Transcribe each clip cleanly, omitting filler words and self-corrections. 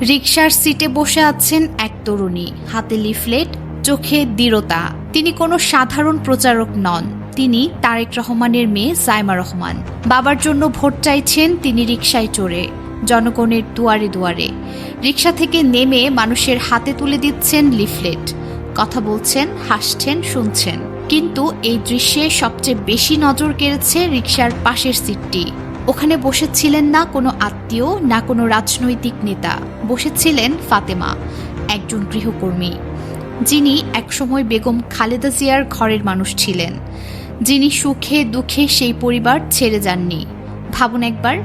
রিকশার সিটে বসে আছেন এক তরুণী, হাতে লিফলেট, চোখে দৃঢ়তা। তিনি কোনো সাধারণ প্রচারক নন, তিনি তারেক রহমানের মেয়ে জাইমা রহমান। বাবার জন্য ভোট চাইছেন তিনি রিকশায় চড়ে, জনগণের দুয়ারে দুয়ারে। রিকশা থেকে নেমে মানুষের হাতে তুলে দিচ্ছেন লিফলেট, কথা বলছেন, হাসছেন, শুনছেন। কিন্তু এই দৃশ্যে সবচেয়ে বেশি নজর কেড়েছে রিকশার পাশের সিটটি। ওখানে বসেছিলেন না কোনো আত্মীয়, না কোনো রাজনৈতিক নেতা, বসেছিলেন ফাতেমা, একজন গৃহকর্মী, যিনি একসময় বেগম খালেদা জিয়ার ঘরের মানুষ ছিলেন, যিনি সুখে দুঃখে সেই পরিবার ছেড়ে যাননি। ভাবুন একবার,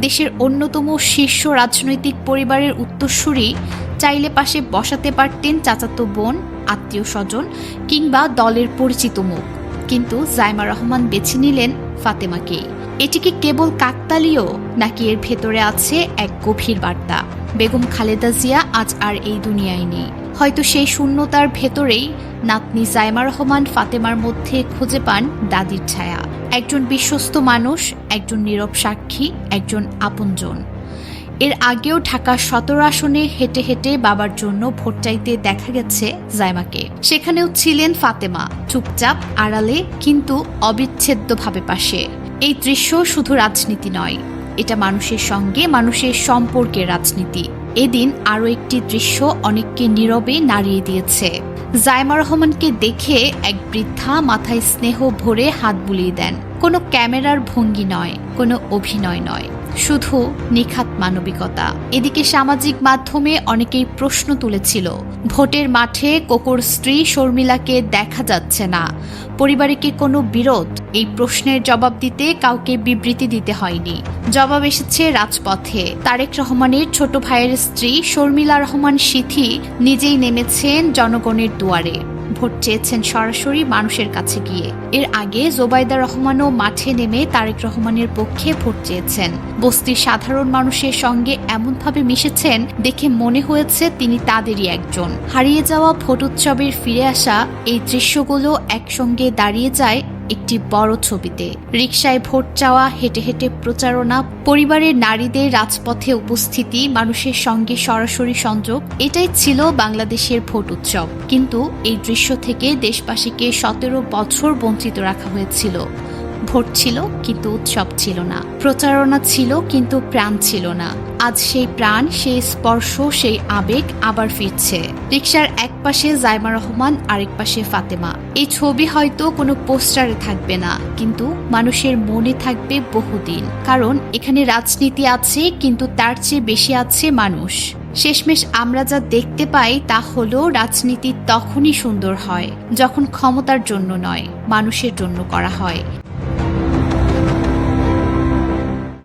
দেশের অন্যতম শীর্ষ রাজনৈতিক পরিবারের উত্তরসূরি, চাইলে পাশে বসাতে পারতেন চাচাতো বোন, আত্মীয় স্বজন কিংবা দলের পরিচিত মুখ, কিন্তু জাইমা রহমান বেছে নিলেন ফাতেমাকেই। এটি কি কেবল কাকতালীয়, নাকি এর ভেতরে আছে এক গভীর বার্তা? বেগম খালেদা জিয়া আজ আর এই দুনিয়ায় নেই। হয়তো সেই শূন্যতার ভেতরেই নাতনি জাইমা রহমান ফাতেমার মধ্যে খুঁজে পান দাদির ছায়া, একজন বিশ্বস্ত মানুষ, একজন নীরব সাক্ষী, একজন আপনজন। এর আগেও ঢাকা 17 আসনে হেঁটে হেঁটে বাবার জন্য ভোট চাইতে দেখা গেছে জাইমাকে। সেখানেও ছিলেন ফাতেমা, চুপচাপ, আড়ালে, কিন্তু অবিচ্ছেদ্যভাবে পাশে। এই দৃশ্য শুধু রাজনীতি নয়, এটা মানুষের সঙ্গে মানুষের সম্পর্কের রাজনীতি। এদিন আরও একটি দৃশ্য অনেককে নীরবে নাড়িয়ে দিয়েছে। জাইমা রহমানকে দেখে এক বৃদ্ধা মাথায় স্নেহ ভরে হাত বুলিয়ে দেন। কোনো ক্যামেরার ভঙ্গি নয়, কোনো অভিনয় নয়, শুধু নিখাত মানবিকতা। এদিকে সামাজিক মাধ্যমে অনেকেই প্রশ্ন তুলেছিল, ভোটের মাঠে কোকোর স্ত্রী শর্মিলাকে দেখা যাচ্ছে না, পরিবারে কি কোনো বিরোধ? এই প্রশ্নের জবাব দিতে কাউকে বিবৃতি দিতে হয়নি, জবাব এসেছে রাজপথে। তারেক রহমানের ছোট ভাইয়ের স্ত্রী শর্মিলা রহমান সিথি নিজেই নেমেছেন জনগণের দুয়ারে, ভোট চেয়েছেন সরাসরি মানুষের কাছে গিয়ে। এর আগে জোবাইদা রহমানও মাঠে নেমে তারেক রহমানের পক্ষে ভোট চেয়েছেন। বস্তির সাধারণ মানুষের সঙ্গে এমনভাবে মিশেছেন, দেখে মনে হয়েছে তিনি তাদেরই একজন। হারিয়ে যাওয়া ভোট উৎসবের ফিরে আসা এই দৃশ্যগুলো একসঙ্গে দাঁড়িয়ে যায় একটি বড় ছবিতে। রিকশায় ভোট চাওয়া, হেঁটে হেঁটে প্রচারণা, পরিবারের নারীদের রাজপথে উপস্থিতি, মানুষের সঙ্গে সরাসরি সংযোগ, এটাই ছিল বাংলাদেশের ভোট উৎসব। কিন্তু এই দৃশ্য থেকে দেশবাসীকে 17 বছর বঞ্চিত রাখা হয়েছিল। ভোট ছিল কিন্তু উৎসব ছিল না, প্রচারণা ছিল কিন্তু প্রাণ ছিল না। আজ সেই প্রাণ, সেই স্পর্শ, সেই আবেগ আবার ফিরছে। রিকশার এক পাশে জাইমা রহমান, আরেক পাশে ফাতেমা। এই ছবি হয়তো কোনো পোস্টারে থাকবে না, কিন্তু মানুষের মনে থাকবে বহুদিন। কারণ এখানে রাজনীতি আছে, কিন্তু তার চেয়ে বেশি আছে মানুষ। শেষমেশ আমরা যা দেখতে পাই তা হলো, রাজনীতি তখনই সুন্দর হয় যখন ক্ষমতার জন্য নয়, মানুষের জন্য করা হয়।